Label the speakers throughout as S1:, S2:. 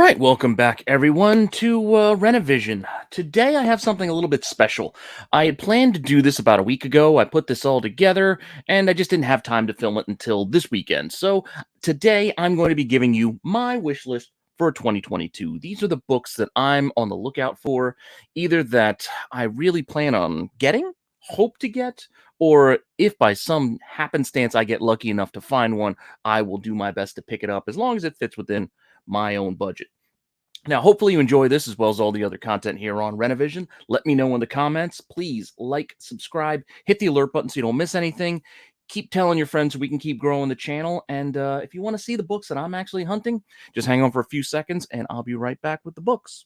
S1: right, welcome back everyone to Rennavision. Today I have something a little bit special. I had planned to do this about a week ago. I put this all together and I just didn't have time to film it until this weekend. So today I'm going to be giving you my wish list for 2022. These are the books that I'm on the lookout for, either that I really plan on getting, hope to get, or if by some happenstance I get lucky enough to find one, I will do my best to pick it up as long as it fits within my own budget. Now, hopefully you enjoy this as well as all the other content here on Rennavision. Let me know in the comments. Please like, subscribe, hit the alert button so you don't miss anything. Keep telling your friends so we can keep growing the channel. And if you want to see the books that I'm actually hunting, just hang on for a few seconds and I'll be right back with the books.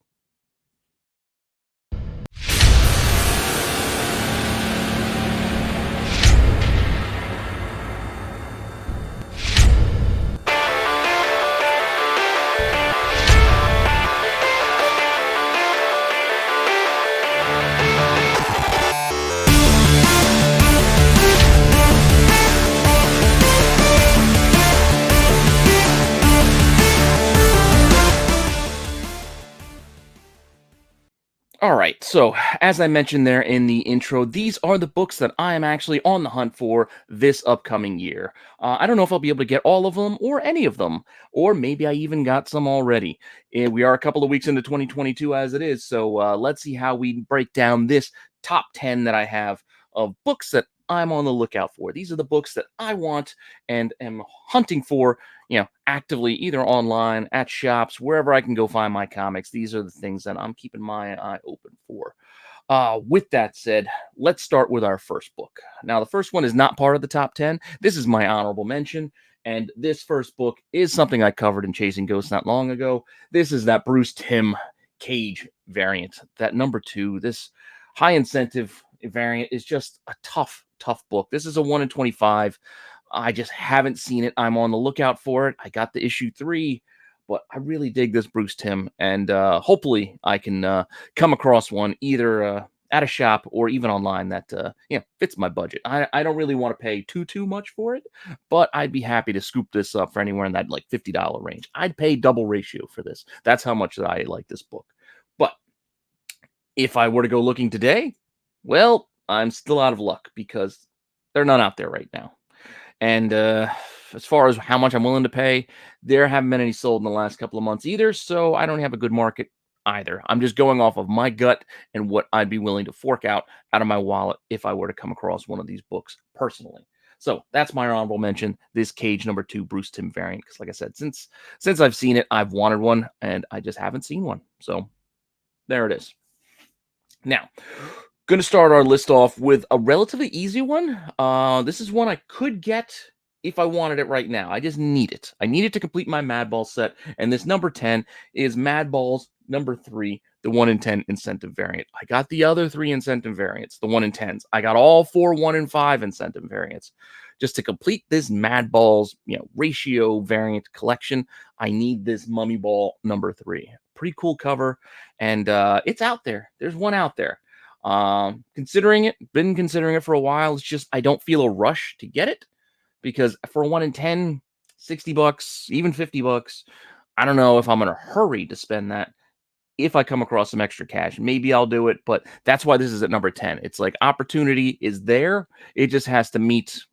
S1: All right, so as I mentioned there in the intro, these are the books that I am actually on the hunt for this upcoming year. I don't know if I'll be able to get all of them or any of them, or maybe I even got some already. We are a couple of weeks into 2022 as it is, so let's see how we break down this top 10 that I have of books that I'm on the lookout for. These are the books that I want and am hunting for, actively either online, at shops, wherever I can go find my comics. These are the things that I'm keeping my eye open for. With that said, let's start with our first book. Now, the first one is not part of the top 10. This is my honorable mention. And this first book is something I covered in Chasing Ghosts not long ago. This is that Bruce Timm Cage variant, that number 2. This high incentive variant is just a tough book. This is a 1 in 25. I just haven't seen it. I'm on the lookout for it. I got the issue 3, but I really dig this Bruce Timm, and hopefully I can come across one either at a shop or even online that fits my budget. I don't really want to pay too much for it, but I'd be happy to scoop this up for anywhere in that like $50 range. I'd pay double ratio for this. That's how much that I like this book. But if I were to go looking today, well, I'm still out of luck because they're not out there right now. And as far as how much I'm willing to pay, there haven't been any sold in the last couple of months either, so I don't have a good market either. I'm just going off of my gut and what I'd be willing to fork out of my wallet if I were to come across one of these books personally. So that's my honorable mention, this Cage number 2 Bruce Timm variant. Because like I said, since I've seen it, I've wanted one, and I just haven't seen one. So there it is. Now, going to start our list off with a relatively easy one. This is one I could get if I wanted it right now. I just need it. I need it to complete my Madball set. And this number 10 is Madballs number 3, the 1 in 10 incentive variant. I got the other 3 incentive variants, the 1 in 10s. I got all 4 1 in 5 incentive variants. Just to complete this Madballs, ratio variant collection, I need this Mummy Ball number 3. Pretty cool cover, and it's out there. There's one out there. Been considering it for a while. It's just I don't feel a rush to get it because for a 1 in 10, $60, even $50, I don't know if I'm in a hurry to spend that. If I come across some extra cash, maybe I'll do it, but that's why this is at number 10. It's like opportunity is there. It just has to meet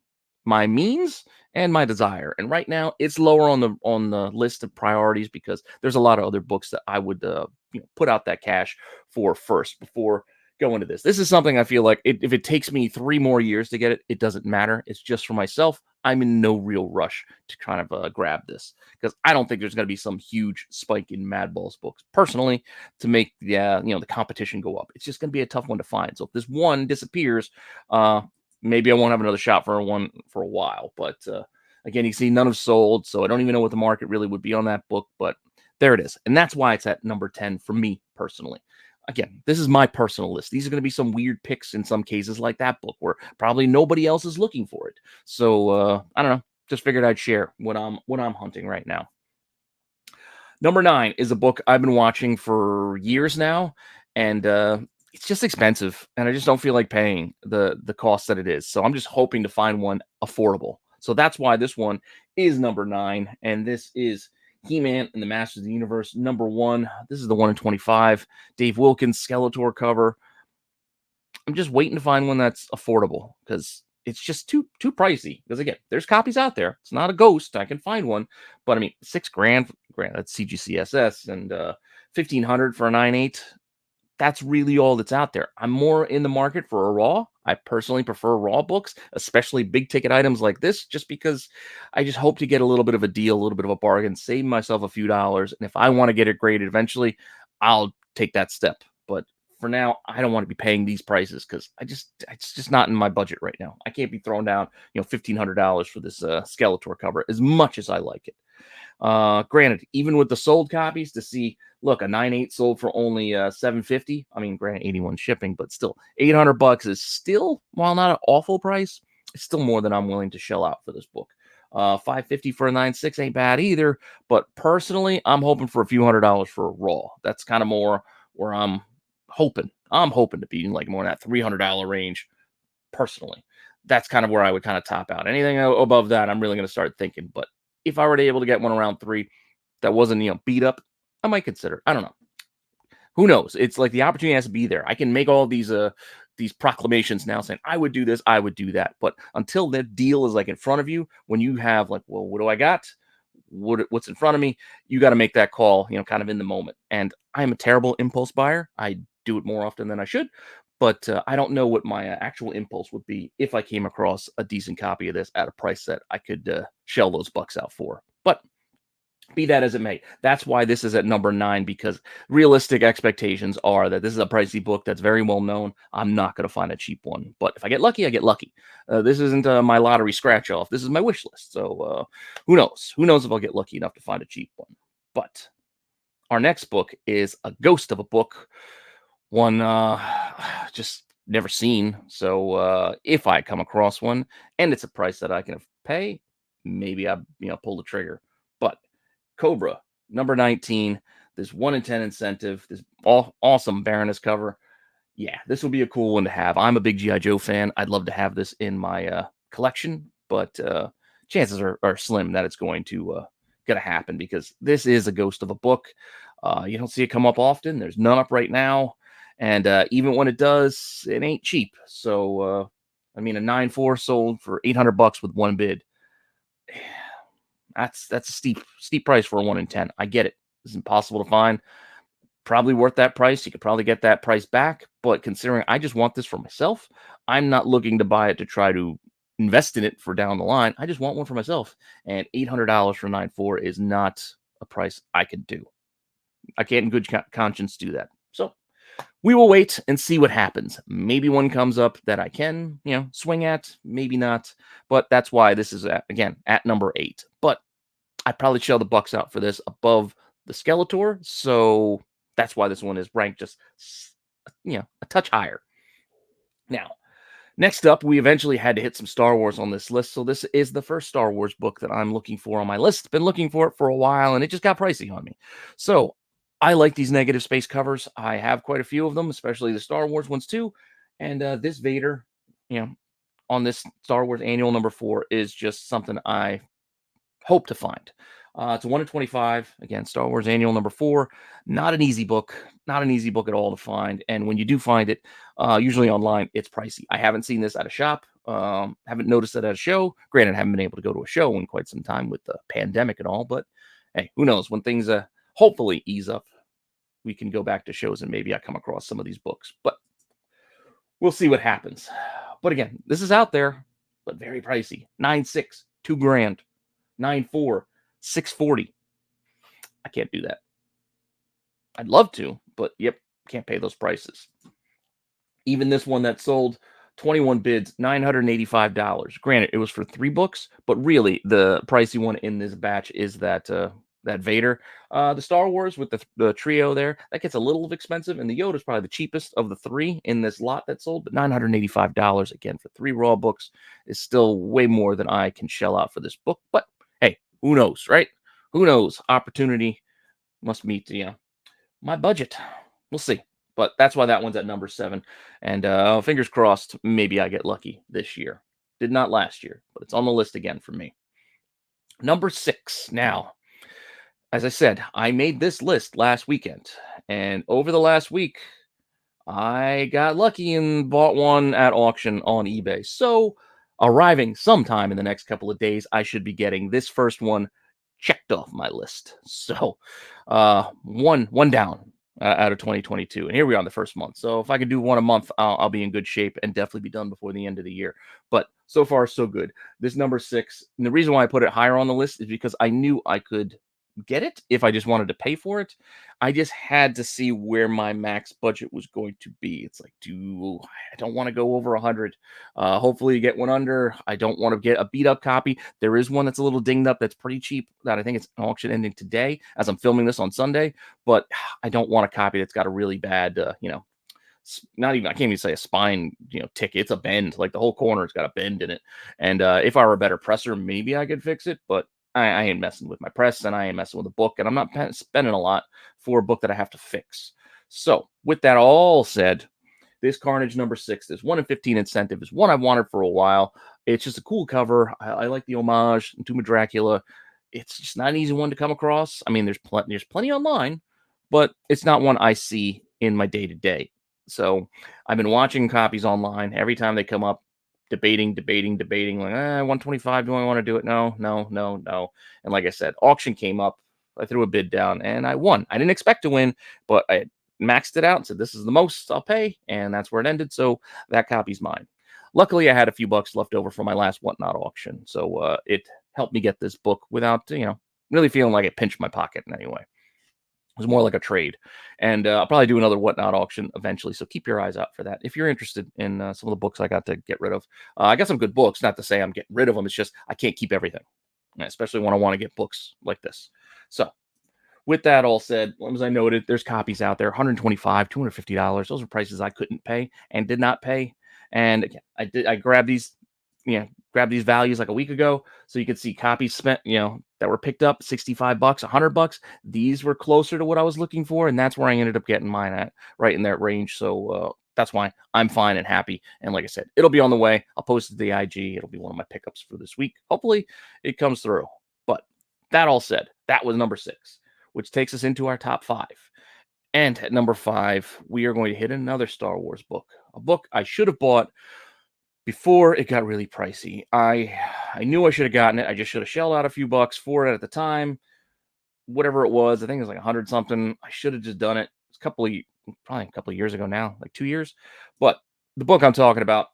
S1: my means and my desire. And right now it's lower on the list of priorities because there's a lot of other books that I would put out that cash for first before go into this. This is something I feel like if it takes me 3 more years to get it, it doesn't matter. It's just for myself. I'm in no real rush to kind of grab this because I don't think there's going to be some huge spike in Madballs books personally to make the competition go up. It's just going to be a tough one to find. So if this one disappears, maybe I won't have another shot for a while. But again, you see none have sold, so I don't even know what the market really would be on that book. But there it is, and that's why it's at number 10 for me personally. Again, this is my personal list. These are going to be some weird picks in some cases, like that book, where probably nobody else is looking for it. So I don't know. Just figured I'd share what I'm hunting right now. Number 9 is a book I've been watching for years now, and it's just expensive, and I just don't feel like paying the cost that it is. So I'm just hoping to find one affordable. So that's why this one is number 9, and this is He-Man and the Masters of the Universe #1. This is the 1 in 25. Dave Wilkins Skeletor cover. I'm just waiting to find one that's affordable because it's just too pricey. Because again, there's copies out there. It's not a ghost. I can find one, but I mean, 6 grand, that's CGCSS, and 1,500 for a 9/8. That's really all that's out there. I'm more in the market for a raw. I personally prefer raw books, especially big ticket items like this, just because I just hope to get a little bit of a deal, a little bit of a bargain, save myself a few dollars. And if I want to get it graded eventually, I'll take that step. But for now, I don't want to be paying these prices because it's just not in my budget right now. I can't be throwing down, $1,500 for this Skeletor cover as much as I like it. Granted, even with the sold copies, to see, look, a 9/8 sold for only 750. I mean, granted, 81 shipping, but still, $800 is still, while not an awful price, it's still more than I'm willing to shell out for this book. 550 for a 9/6 ain't bad either. But personally, I'm hoping for a few $100 for a raw. That's kind of more where I'm hoping. I'm hoping to be in like more in that $300 range personally. That's kind of where I would kind of top out. Anything above that, I'm really going to start thinking. But if I were to able to get one around 3 that wasn't, beat up, I might consider. I don't know. Who knows? It's like the opportunity has to be there. I can make all these proclamations now saying I would do this, I would do that. But until that deal is like in front of you, when you have like, well, what do I got? What's in front of me? You got to make that call, kind of in the moment. And I'm a terrible impulse buyer. I do it more often than I should, but I don't know what my actual impulse would be if I came across a decent copy of this at a price that I could shell those bucks out for. But be that as it may, that's why this is at #9, because realistic expectations are that this is a pricey book that's very well known. I'm not going to find a cheap one, but if I get lucky, I get lucky. This isn't my lottery scratch off. This is my wish list. So who knows? Who knows if I'll get lucky enough to find a cheap one? But our next book is a ghost of a book, one just never seen. So if I come across one and it's a price that I can pay, maybe I pull the trigger. But Cobra, #19, this 1 in 10 incentive, this awesome Baroness cover. Yeah, this will be a cool one to have. I'm a big G.I. Joe fan. I'd love to have this in my collection, but chances are slim that it's gonna happen because this is a ghost of a book. You don't see it come up often. There's none up right now, and even when it does, it ain't cheap. So, I mean, a 9/4 sold for $800 with one bid. That's a steep price for a 1 in 10. I get it. It's impossible to find. Probably worth that price. You could probably get that price back. But considering I just want this for myself, I'm not looking to buy it to try to invest in it for down the line. I just want one for myself. And $800 for 9/4 is not a price I could do. I can't in good conscience do that. So we will wait and see what happens. Maybe one comes up that I can, swing at. Maybe not. But that's why this is again at #8. But I'd probably shell the bucks out for this above the Skeletor. So that's why this one is ranked just, a touch higher. Now, next up, we eventually had to hit some Star Wars on this list. So this is the first Star Wars book that I'm looking for on my list. Been looking for it for a while, and it just got pricey on me. So I like these negative space covers. I have quite a few of them, especially the Star Wars ones too. And this Vader, on this Star Wars Annual #4 is just something I hope to find. It's a 1 in 25. Again, Star Wars Annual #4. Not an easy book. Not an easy book at all to find. And when you do find it, usually online, it's pricey. I haven't seen this at a shop. Haven't noticed it at a show. Granted, I haven't been able to go to a show in quite some time with the pandemic and all. But hey, who knows? When things hopefully ease up, we can go back to shows and maybe I come across some of these books. But we'll see what happens. But again, this is out there, but very pricey. 9/6, $2,000. 9/4, 640. I can't do that. I'd love to, but yep, can't pay those prices. Even this one that sold 21 bids, $985. Granted, it was for 3 books, but really the pricey one in this batch is that Vader. The Star Wars with the trio there, that gets a little expensive, and the Yoda is probably the cheapest of the 3 in this lot that sold, but $985 again for 3 raw books is still way more than I can shell out for this book. But hey, who knows, right? Who knows? Opportunity must meet, my budget. We'll see. But that's why that one's at #7. And fingers crossed, maybe I get lucky this year. Did not last year, but it's on the list again for me. #6 now. as I said, I made this list last weekend, and over the last week, I got lucky and bought one at auction on eBay. So, arriving sometime in the next couple of days, I should be getting this first one checked off my list. So, one down out of 2022, and here we are in the first month. So, if I can do one a month, I'll be in good shape and definitely be done before the end of the year. But so far, so good. This number six, and the reason why I put it higher on the list is because I knew I could get it if I just wanted to pay for it. I just had to see where my max budget was going to be. It's like, I don't want to go over 100. Hopefully, you get one under. I don't want to get a beat up copy. There is one that's a little dinged up that's pretty cheap. That I think it's an auction ending today as I'm filming this on Sunday. But I don't want a copy that's got a really bad, not even I can't even say a spine, ticket. It's a bend. Like the whole corner's got a bend in it. And if I were a better presser, maybe I could fix it. But I ain't messing with my press and I ain't messing with a book, and I'm not spending a lot for a book that I have to fix. So, with that all said, this Carnage number six, this 1 in 15 incentive, is one I've wanted for a while. It's just a cool cover. I like the homage to Dracula. It's just not an easy one to come across. I mean, there's plenty online, but it's not one I see in my day to day. So I've been watching copies online every time they come up, debating. Like, 125. Do I want to do it? No, no, no, no. And like I said, auction came up. I threw a bid down and I won. I didn't expect to win, but I maxed it out and said, this is the most I'll pay. And that's where it ended. So that copy's mine. Luckily, I had a few bucks left over from my last Whatnot auction. So it helped me get this book without, really feeling like it pinched my pocket in any way. It was more like a trade. And I'll probably do another Whatnot auction eventually. So keep your eyes out for that. If you're interested in some of the books I got to get rid of, I got some good books. Not to say I'm getting rid of them. It's just I can't keep everything, especially when I want to get books like this. So with that all said, as I noted, there's copies out there, $125, $250. Those are prices I couldn't pay and did not pay. And again, I grabbed these, grabbed these values like a week ago. So you could see copies spent, that were picked up, $65, $100. These were closer to what I was looking for. And that's where I ended up getting mine at, right in that range. So that's why I'm fine and happy. And like I said, it'll be on the way. I'll post it to the IG. It'll be one of my pickups for this week. Hopefully it comes through. But that all said, that was number six, which takes us into our top five. And at number five, we are going to hit another Star Wars book, a book I should have bought before it got really pricey. I knew I should have gotten it. I just should have shelled out a few bucks for it at the time. Whatever it was, I think it was like 100 something. I should have just done it. It's probably a couple of years ago now, like 2 years. But the book I'm talking about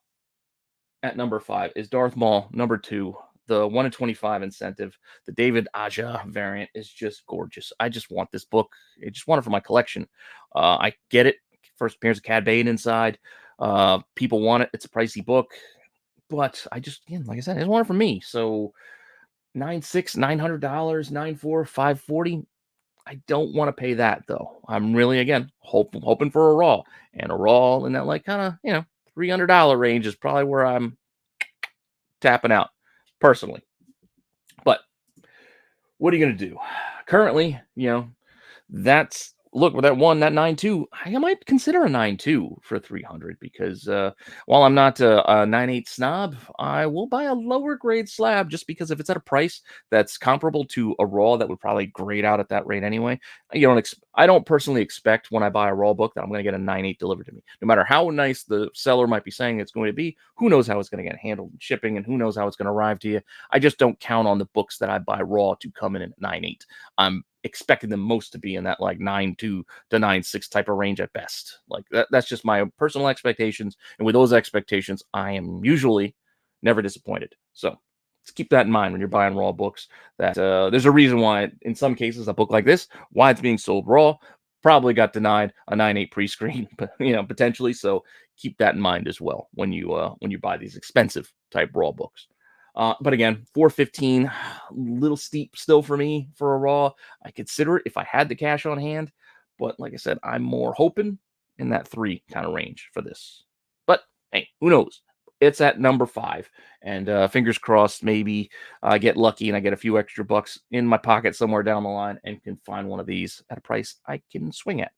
S1: at number five is Darth Maul, number two, the 1 in 25 incentive. The David Aja variant is just gorgeous. I just want this book. I just want it for my collection. I get it. First appearance of Cad Bane inside. People want it. It's a pricey book, but I just, again, like I said, I just want it for me. So $900, 940, 540. I don't want to pay that though. I'm really, again, hoping for a raw, and a raw in that like kind of, $300 range is probably where I'm tapping out personally. But what are you going to do? Currently, that's look with that one, that 9.2. I might consider a 9.2 for 300 because while I'm not a 9.8 snob, I will buy a lower grade slab just because if it's at a price that's comparable to a raw that would probably grade out at that rate anyway. I don't personally expect when I buy a raw book that I'm going to get a 9.8 delivered to me. No matter how nice the seller might be saying it's going to be, who knows how it's going to get handled in shipping and who knows how it's going to arrive to you. I just don't count on the books that I buy raw to come in at 9.8. I'm expecting them most to be in that like 9.2 to 9.6 type of range at best. Like that's just my personal expectations. And with those expectations, I am usually never disappointed. So let's keep that in mind when you're buying raw books, that there's a reason why in some cases a book like this, why it's being sold raw, probably got denied a 9.8 pre-screen, potentially. So keep that in mind as well when you buy these expensive type raw books. But again, 415, a little steep still for me for a raw. I consider it if I had the cash on hand. But like I said, I'm more hoping in that 3 kind of range for this. But hey, who knows? It's at number 5. And fingers crossed, maybe I get lucky and I get a few extra bucks in my pocket somewhere down the line and can find one of these at a price I can swing at.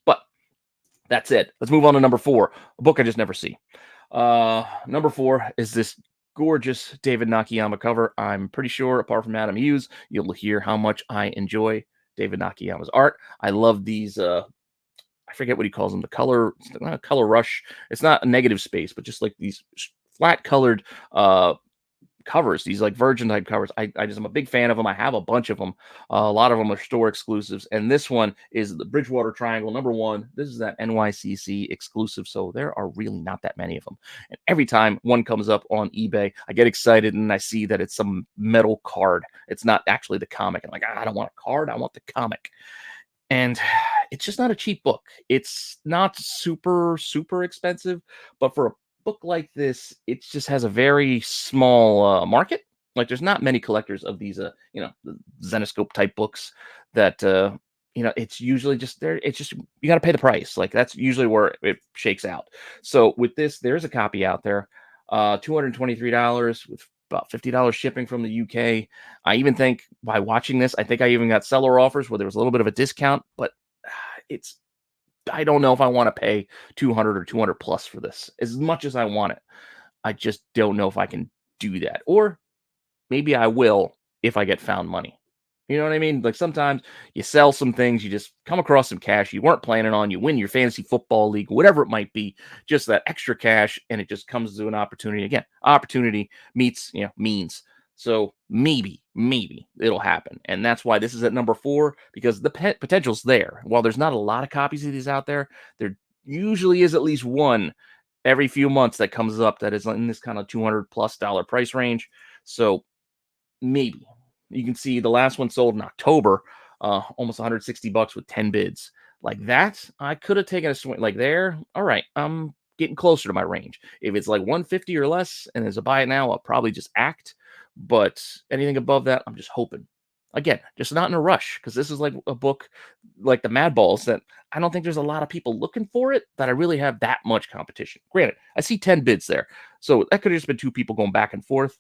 S1: But that's it. Let's move on to number 4, a book I just never see. Number 4 is this gorgeous David Nakayama cover. I'm pretty sure, apart from Adam Hughes, you'll hear how much I enjoy David Nakayama's art. I love these. I forget what he calls them. The color, it's not a color rush. It's not a negative space, but just like these flat colored covers, these like virgin type covers. I'm a big fan of them. I have a bunch of them. A lot of them are store exclusives, and this one is the Bridgewater Triangle #1. This is that NYCC exclusive, so there are really not that many of them. And every time one comes up on eBay, I get excited and I see that it's some metal card. It's not actually the comic. I'm like, I don't want a card. I want the comic. And it's just not a cheap book. It's not super, super expensive, but for a book like this, it just has a very small market. Like, there's not many collectors of these, the Zenoscope type books that, it's usually just there. It's just, you got to pay the price. Like, that's usually where it shakes out. So with this, there's a copy out there, $223 with about $50 shipping from the UK. I even think by watching this, I think I even got seller offers where there was a little bit of a discount, but it's I don't know if I want to pay 200 or 200 plus for this as much as I want it. I just don't know if I can do that. Or maybe I will if I get found money. You know what I mean? Like, sometimes you sell some things, you just come across some cash you weren't planning on, you win your fantasy football league, whatever it might be, just that extra cash, and it just comes to an opportunity. Again, opportunity meets, means. So maybe it'll happen. And that's why this is at #4, because the potential's there. While there's not a lot of copies of these out there usually is at least one every few months that comes up that is in this kind of $200+ price range. So maybe. You can see the last one sold in October, almost $160 with 10 bids. Like that, I could have taken a swing. Like there, all right, I'm getting closer to my range. If it's like 150 or less and there's a buy it now, I'll probably just act. But anything above that, I'm just hoping. Again, just not in a rush, because this is like a book like the Mad Balls that I don't think there's a lot of people looking for it, that I really have that much competition. Granted, I see 10 bids there. So that could have just been two people going back and forth.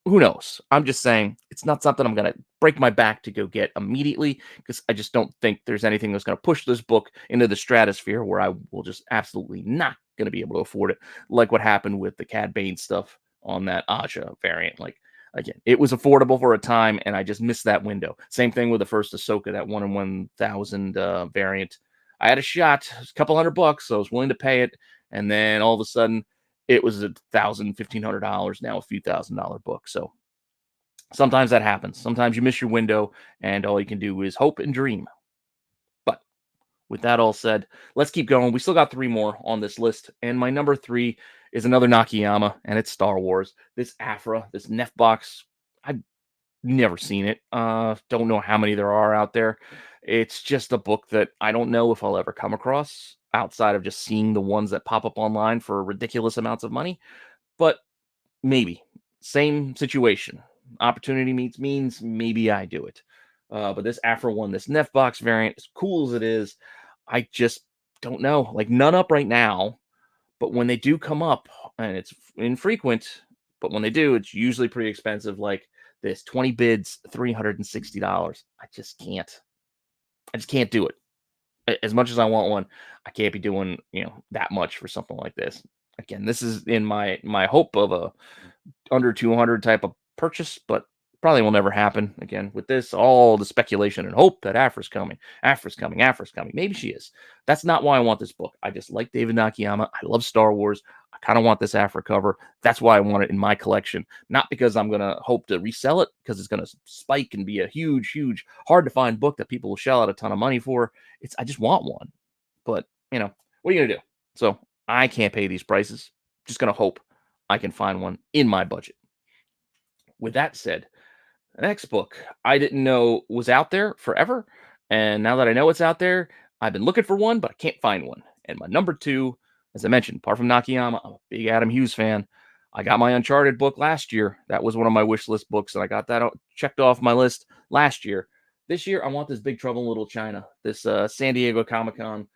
S1: Who knows? I'm just saying it's not something I'm going to break my back to go get immediately, because I just don't think there's anything that's going to push this book into the stratosphere where I will just absolutely not going to be able to afford it, like what happened with the Cad Bane stuff on that Aja variant. Like, again, it was affordable for a time, and I just missed that window. Same thing with the first Ahsoka, that 1 in 1,000 variant. I had a shot, it was a couple $100, so I was willing to pay it, and then all of a sudden it was $1,000, $1,500, now a few $1,000 book. So sometimes that happens. Sometimes you miss your window, and all you can do is hope and dream. But with that all said, let's keep going. We still got 3 more on this list, and my number 3 is another Nakayama, and it's Star Wars. This Afra, this Nef box, I've never seen it. Don't know how many there are out there. It's just a book that I don't know if I'll ever come across outside of just seeing the ones that pop up online for ridiculous amounts of money. But maybe. Same situation. Opportunity meets means. Maybe I do it. But this Afro one, this Nef box variant, as cool as it is, I just don't know. Like, none up right now. But when they do come up, and it's infrequent, but when they do, it's usually pretty expensive. Like this 20 bids, $360. I just can't. I just can't do it. As much as I want one, I can't be doing, that much for something like this. Again, this is in my hope of a under 200 type of purchase, but probably will never happen. Again, with this, all the speculation and hope that Afra's coming, Afra's coming, Afra's coming. Maybe she is. That's not why I want this book. I just like David Nakayama. I love Star Wars. I kind of want this Afra cover. That's why I want it in my collection. Not because I'm going to hope to resell it, because it's going to spike and be a huge, huge, hard to find book that people will shell out a ton of money for. I just want one. But, what are you going to do? So I can't pay these prices. Just going to hope I can find one in my budget. With that said, the next book I didn't know was out there forever. And now that I know it's out there, I've been looking for one, but I can't find one. And my number 2, as I mentioned, apart from Nakayama, I'm a big Adam Hughes fan. I got my Uncharted book last year. That was one of my wish list books, and I got that checked off my list last year. This year, I want this Big Trouble in Little China, this San Diego Comic-Con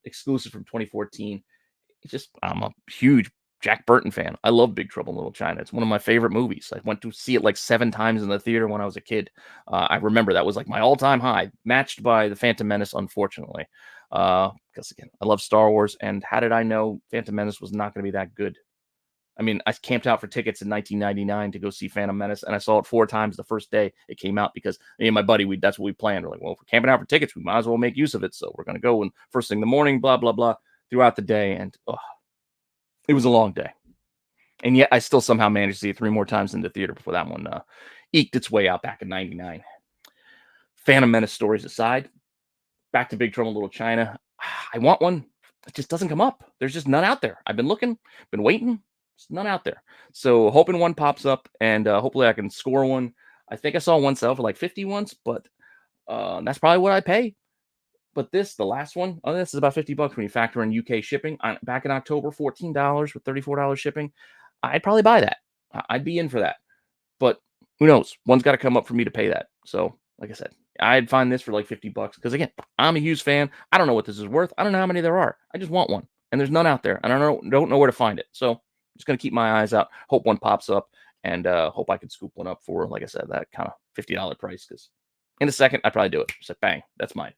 S1: exclusive from 2014. I'm a huge Jack Burton fan. I love Big Trouble in Little China. It's one of my favorite movies. I went to see it like 7 times in the theater when I was a kid. I remember that was like my all-time high, matched by The Phantom Menace, unfortunately. Because again, I love Star Wars, and how did I know Phantom Menace was not going to be that good? I mean, I camped out for tickets in 1999 to go see Phantom Menace, and I saw it 4 times the first day it came out because me and my buddy, that's what we planned. We're like, well, if we're camping out for tickets, we might as well make use of it. So we're gonna go and first thing in the morning, blah blah blah, throughout the day, and it was a long day. And yet, I still somehow managed to see it 3 more times in the theater before that one eked its way out back in '99. Phantom Menace stories aside, back to Big Trouble in Little China. I want one. It just doesn't come up. There's just none out there. I've been looking, been waiting. There's none out there. So hoping one pops up, and hopefully I can score one. I think I saw one sell for like 50 once, but that's probably what I pay. But the last one, this is about $50 when you factor in UK shipping. Back in October, $14 with $34 shipping. I'd probably buy that. I'd be in for that. But who knows? One's got to come up for me to pay that. So, like I said, I'd find this for like $50 because again, I'm a huge fan. I don't know what this is worth. I don't know how many there are. I just want one, and there's none out there, and I don't know where to find it. So, I'm just gonna keep my eyes out. Hope one pops up, and hope I can scoop one up for, like I said, that kind of $50 price. Because in a second, I'd probably do it. Just like bang, that's mine.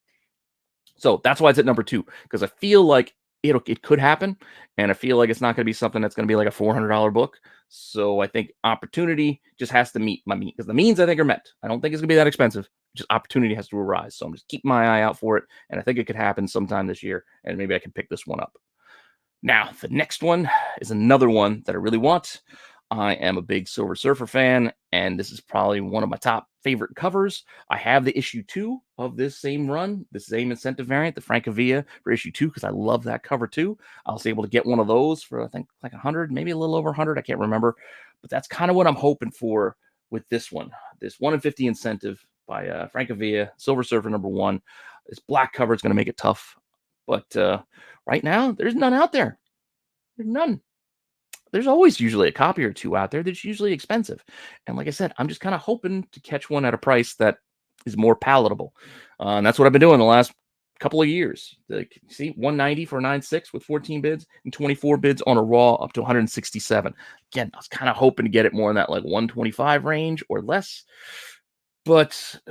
S1: So that's why it's at number 2, because I feel like it could happen, and I feel like it's not going to be something that's going to be like a $400 book. So I think opportunity just has to meet my mean, because the means I think are met. I don't think it's going to be that expensive. Just opportunity has to arise. So I'm just keeping my eye out for it, and I think it could happen sometime this year, and maybe I can pick this one up. Now, the next one is another one that I really want. I am a big Silver Surfer fan, and this is probably one of my top favorite covers. I have the issue 2 of this same run, the same incentive variant, the Francavilla for issue 2, because I love that cover too. I was able to get one of those for, I think, like 100, maybe a little over 100. I can't remember, but that's kind of what I'm hoping for with this one. This 1 in 50 incentive by Francavilla, Silver Surfer #1. This black cover is going to make it tough, but right now, there's none out there. There's none. There's always usually a copy or two out there that's usually expensive. And like I said, I'm just kind of hoping to catch one at a price that is more palatable. And that's what I've been doing the last couple of years. Like, see, 190 for a 9.6 with 14 bids and 24 bids on a raw up to 167. Again, I was kind of hoping to get it more in that like 125 range or less. But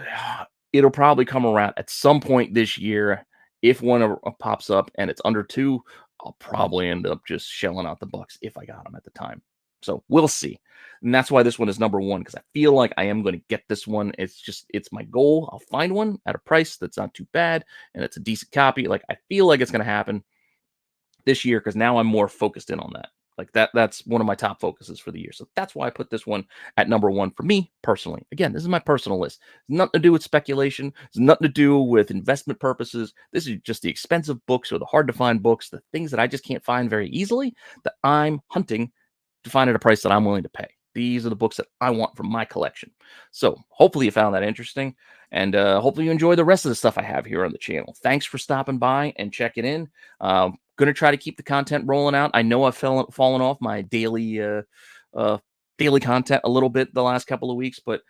S1: it'll probably come around at some point this year. If one pops up and it's under 2, I'll probably end up just shelling out the bucks if I got them at the time. So we'll see. And that's why this one is number 1, because I feel like I am going to get this one. It's my goal. I'll find one at a price that's not too bad and it's a decent copy. Like, I feel like it's going to happen this year because now I'm more focused in on that. Like that's one of my top focuses for the year. So that's why I put this one at number 1 for me personally. Again, this is my personal list. It's nothing to do with speculation. It's nothing to do with investment purposes. This is just the expensive books or the hard to find books, the things that I just can't find very easily that I'm hunting to find at a price that I'm willing to pay. These are the books that I want from my collection. So hopefully you found that interesting, and hopefully you enjoy the rest of the stuff I have here on the channel. Thanks for stopping by and checking in. Going to try to keep the content rolling out. I know I've fallen off my daily content a little bit the last couple of weeks, but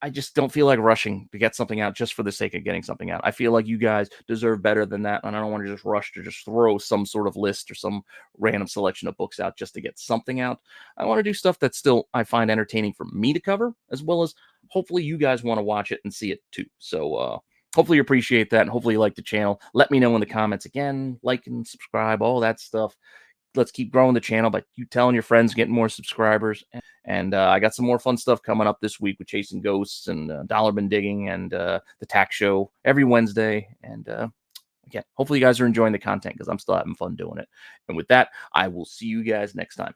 S1: I just don't feel like rushing to get something out just for the sake of getting something out. I feel like you guys deserve better than that, and I don't want to just rush to just throw some sort of list or some random selection of books out just to get something out. I want to do stuff that still I find entertaining for me to cover, as well as hopefully you guys want to watch it and see it too. So hopefully you appreciate that, and hopefully you like the channel. Let me know in the comments again, like and subscribe, all that stuff. Let's keep growing the channel by you telling your friends, getting more subscribers. And I got some more fun stuff coming up this week with Chasing Ghosts and Dollar Bin Digging and the Tax Show every Wednesday. And again, hopefully you guys are enjoying the content because I'm still having fun doing it. And with that, I will see you guys next time.